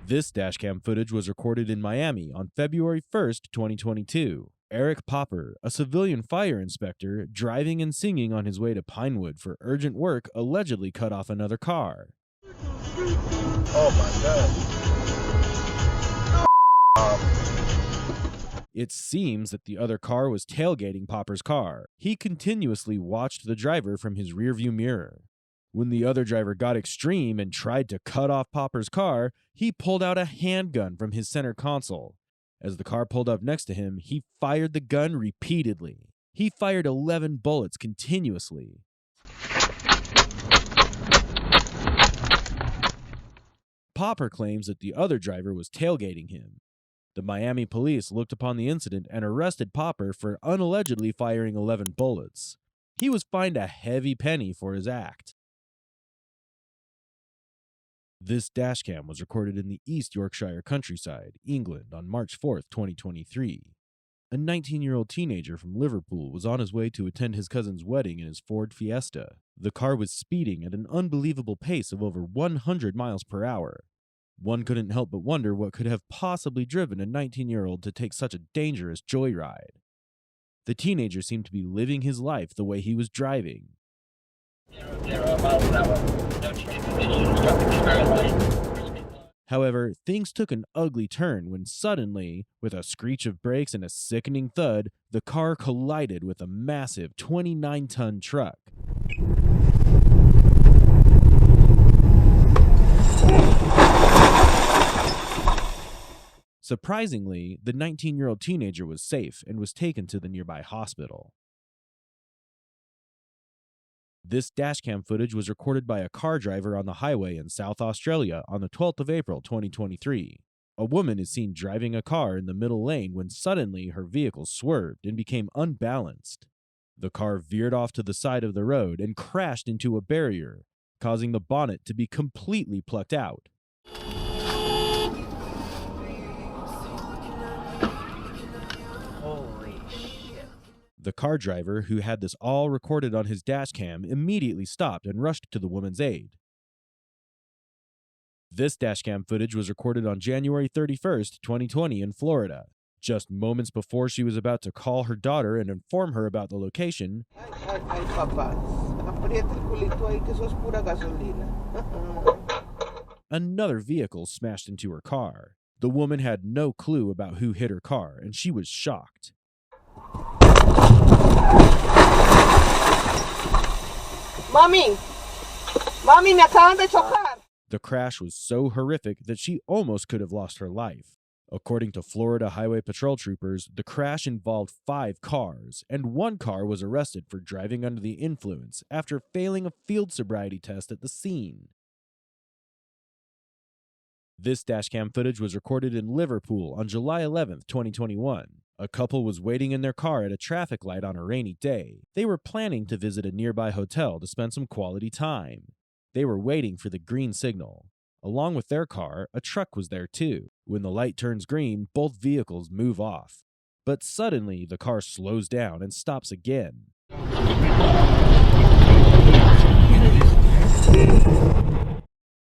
This dashcam footage was recorded in Miami on February 1st, 2022. Eric Popper, a civilian fire inspector, driving and singing on his way to Pinewood for urgent work, allegedly cut off another car. Oh my God. It seems that the other car was tailgating Popper's car. He continuously watched the driver from his rearview mirror. When the other driver got extreme and tried to cut off Popper's car, he pulled out a handgun from his center console. As the car pulled up next to him, he fired the gun repeatedly. He fired 11 bullets continuously. Popper claims that the other driver was tailgating him. The Miami police looked upon the incident and arrested Popper for unallegedly firing 11 bullets. He was fined a heavy penny for his act. This dashcam was recorded in the East Yorkshire countryside, England, on March 4th, 2023. A 19-year-old teenager from Liverpool was on his way to attend his cousin's wedding in his Ford Fiesta. The car was speeding at an unbelievable pace of over 100 miles per hour. One couldn't help but wonder what could have possibly driven a 19-year-old to take such a dangerous joyride. The teenager seemed to be living his life the way he was driving. 0 miles an hour. No change in position. Instructing the very line. However, things took an ugly turn when suddenly, with a screech of brakes and a sickening thud, the car collided with a massive 29-ton truck. Surprisingly, the 19-year-old teenager was safe and was taken to the nearby hospital. This dashcam footage was recorded by a car driver on the highway in South Australia on the 12th of April, 2023. A woman is seen driving a car in the middle lane when suddenly her vehicle swerved and became unbalanced. The car veered off to the side of the road and crashed into a barrier, causing the bonnet to be completely plucked out. The car driver, who had this all recorded on his dashcam, immediately stopped and rushed to the woman's aid. This dashcam footage was recorded on January 31st, 2020 in Florida. Just moments before she was about to call her daughter and inform her about the location, another vehicle smashed into her car. The woman had no clue about who hit her car, and she was shocked. Mami, me acaban de chocar. The crash was so horrific that she almost could have lost her life. According to Florida Highway Patrol troopers, the crash involved 5 cars, and 1 car was arrested for driving under the influence after failing a field sobriety test at the scene. This dashcam footage was recorded in Liverpool on July 11th, 2021. A couple was waiting in their car at a traffic light on a rainy day. They were planning to visit a nearby hotel to spend some quality time. They were waiting for the green signal. Along with their car, a truck was there too. When the light turns green, both vehicles move off. But suddenly, the car slows down and stops again.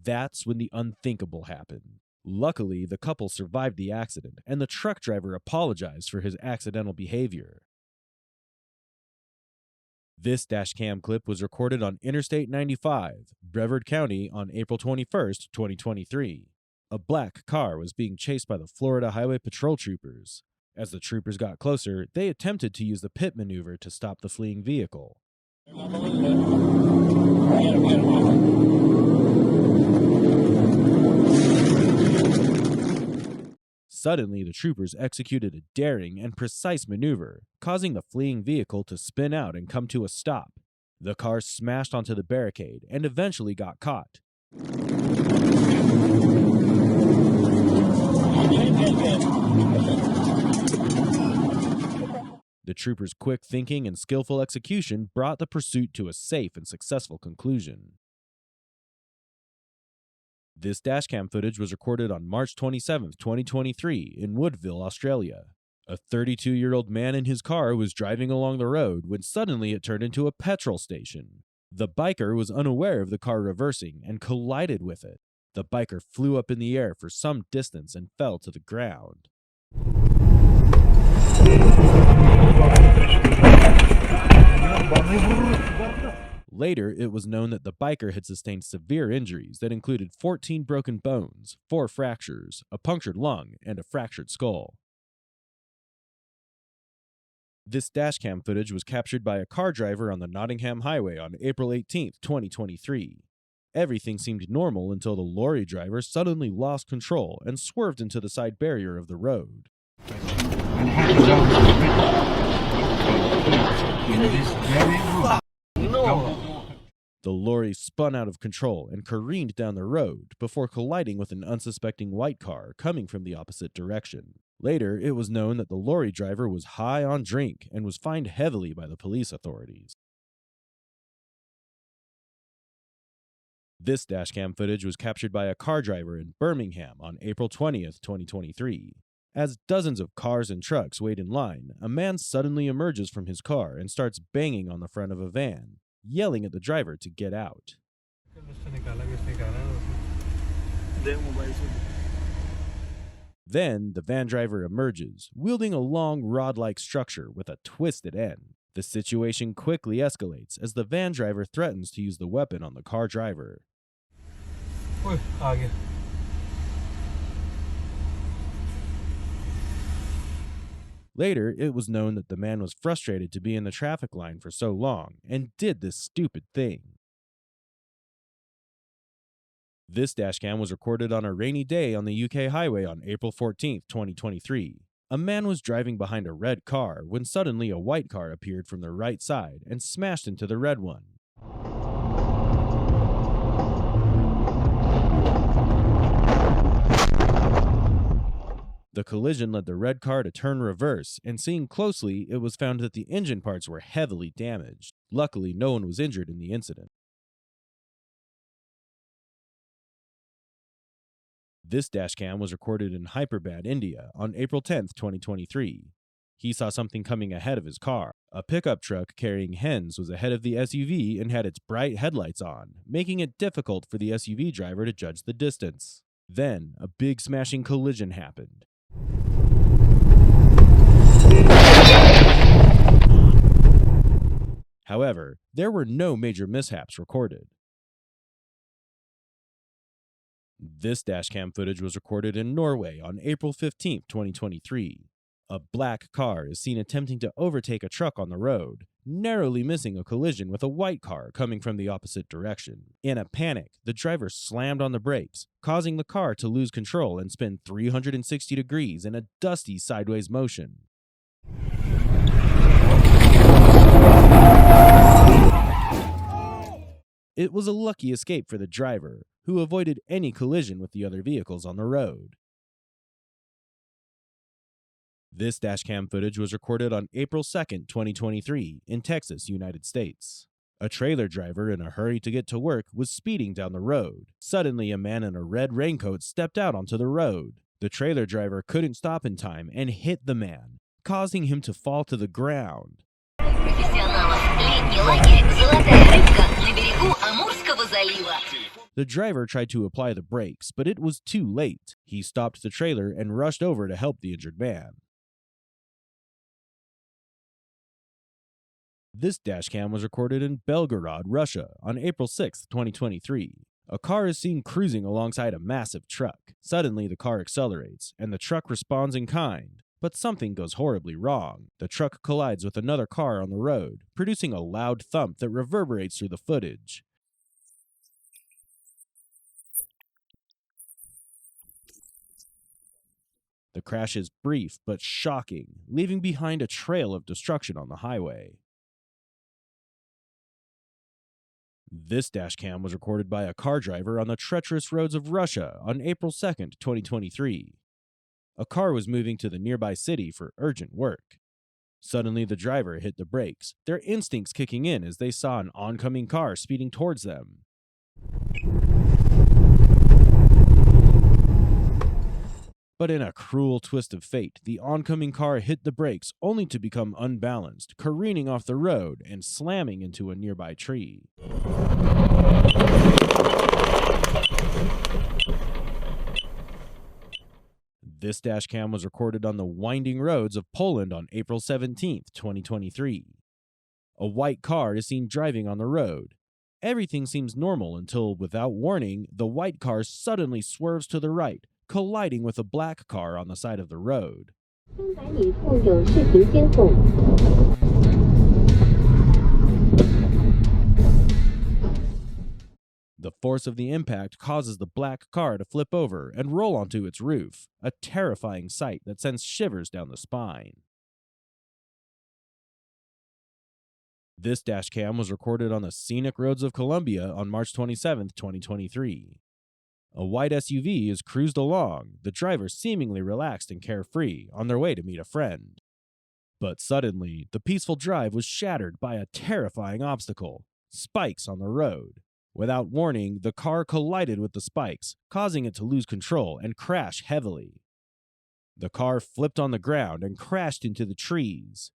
That's when the unthinkable happened. Luckily, the couple survived the accident, and the truck driver apologized for his accidental behavior. This dashcam clip was recorded on Interstate 95, Brevard County, on April 21st, 2023. A black car was being chased by the Florida Highway Patrol troopers. As the troopers got closer, they attempted to use the pit maneuver to stop the fleeing vehicle. Suddenly, the troopers executed a daring and precise maneuver, causing the fleeing vehicle to spin out and come to a stop. The car smashed onto the barricade and eventually got caught. The troopers' quick thinking and skillful execution brought the pursuit to a safe and successful conclusion. This dashcam footage was recorded on March 27, 2023 in Woodville, Australia. A 32-year-old man in his car was driving along the road when suddenly it turned into a petrol station. The biker was unaware of the car reversing and collided with it. The biker flew up in the air for some distance and fell to the ground. Later, it was known that the biker had sustained severe injuries that included 14 broken bones, 4 fractures, a punctured lung, and a fractured skull. This dashcam footage was captured by a car driver on the Nottingham Highway on April 18, 2023. Everything seemed normal until the lorry driver suddenly lost control and swerved into the side barrier of the road. The lorry spun out of control and careened down the road before colliding with an unsuspecting white car coming from the opposite direction. Later, it was known that the lorry driver was high on drink and was fined heavily by the police authorities. This dashcam footage was captured by a car driver in Birmingham on April 20th, 2023. As dozens of cars and trucks wait in line, a man suddenly emerges from his car and starts banging on the front of a van, yelling at the driver to get out. Then, the van driver emerges, wielding a long rod-like structure with a twisted end. The situation quickly escalates as the van driver threatens to use the weapon on the car driver. Later, it was known that the man was frustrated to be in the traffic line for so long and did this stupid thing. This dashcam was recorded on a rainy day on the UK highway on April 14, 2023. A man was driving behind a red car when suddenly a white car appeared from the right side and smashed into the red one. The collision led the red car to turn reverse, and seeing closely, it was found that the engine parts were heavily damaged. Luckily, no one was injured in the incident. This dashcam was recorded in Hyderabad, India on April 10, 2023. He saw something coming ahead of his car. A pickup truck carrying hens was ahead of the SUV and had its bright headlights on, making it difficult for the SUV driver to judge the distance. Then, a big smashing collision happened. However, there were no major mishaps recorded. This dashcam footage was recorded in Norway on April 15, 2023. A black car is seen attempting to overtake a truck on the road, narrowly missing a collision with a white car coming from the opposite direction. In a panic, the driver slammed on the brakes, causing the car to lose control and spin 360 degrees in a dusty sideways motion. It was a lucky escape for the driver, who avoided any collision with the other vehicles on the road. This dashcam footage was recorded on April 2, 2023, in Texas, United States. A trailer driver in a hurry to get to work was speeding down the road. Suddenly, a man in a red raincoat stepped out onto the road. The trailer driver couldn't stop in time and hit the man, causing him to fall to the ground. The driver tried to apply the brakes, but it was too late. He stopped the trailer and rushed over to help the injured man. This dashcam was recorded in Belgorod, Russia, on April 6, 2023. A car is seen cruising alongside a massive truck. Suddenly, the car accelerates, and the truck responds in kind. But something goes horribly wrong. The truck collides with another car on the road, producing a loud thump that reverberates through the footage. The crash is brief but shocking, leaving behind a trail of destruction on the highway. This dashcam was recorded by a car driver on the treacherous roads of Russia on April 2, 2023. A car was moving to the nearby city for urgent work. Suddenly, the driver hit the brakes, their instincts kicking in as they saw an oncoming car speeding towards them. But in a cruel twist of fate, the oncoming car hit the brakes only to become unbalanced, careening off the road and slamming into a nearby tree. This dashcam was recorded on the winding roads of Poland on April 17, 2023. A white car is seen driving on the road. Everything seems normal until, without warning, the white car suddenly swerves to the right, colliding with a black car on the side of the road. The force of the impact causes the black car to flip over and roll onto its roof, a terrifying sight that sends shivers down the spine. This dashcam was recorded on the scenic roads of Colombia on March 27, 2023. A white SUV is cruised along, the driver seemingly relaxed and carefree, on their way to meet a friend. But suddenly, the peaceful drive was shattered by a terrifying obstacle: spikes on the road. Without warning, the car collided with the spikes, causing it to lose control and crash heavily. The car flipped on the ground and crashed into the trees.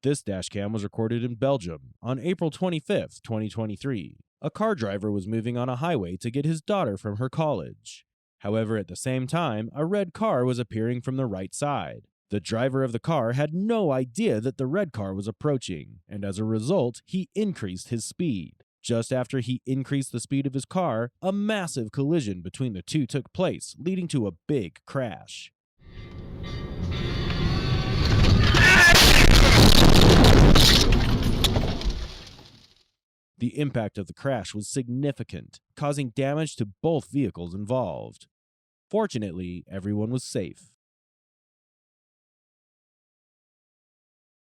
This dashcam was recorded in Belgium on April 25, 2023. A car driver was moving on a highway to get his daughter from her college. However, at the same time, a red car was appearing from the right side. The driver of the car had no idea that the red car was approaching, and as a result, he increased his speed. Just after he increased the speed of his car, a massive collision between the two took place, leading to a big crash. The impact of the crash was significant, causing damage to both vehicles involved. Fortunately, everyone was safe.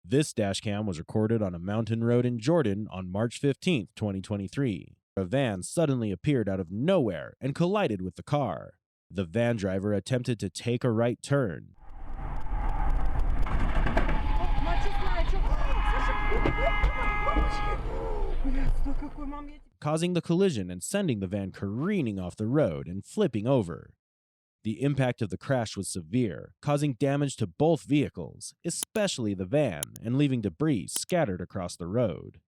This dashcam was recorded on a mountain road in Jordan on March 15, 2023. A van suddenly appeared out of nowhere and collided with the car. The van driver attempted to take a right turn, causing the collision and sending the van careening off the road and flipping over. The impact of the crash was severe, causing damage to both vehicles, especially the van, and leaving debris scattered across the road.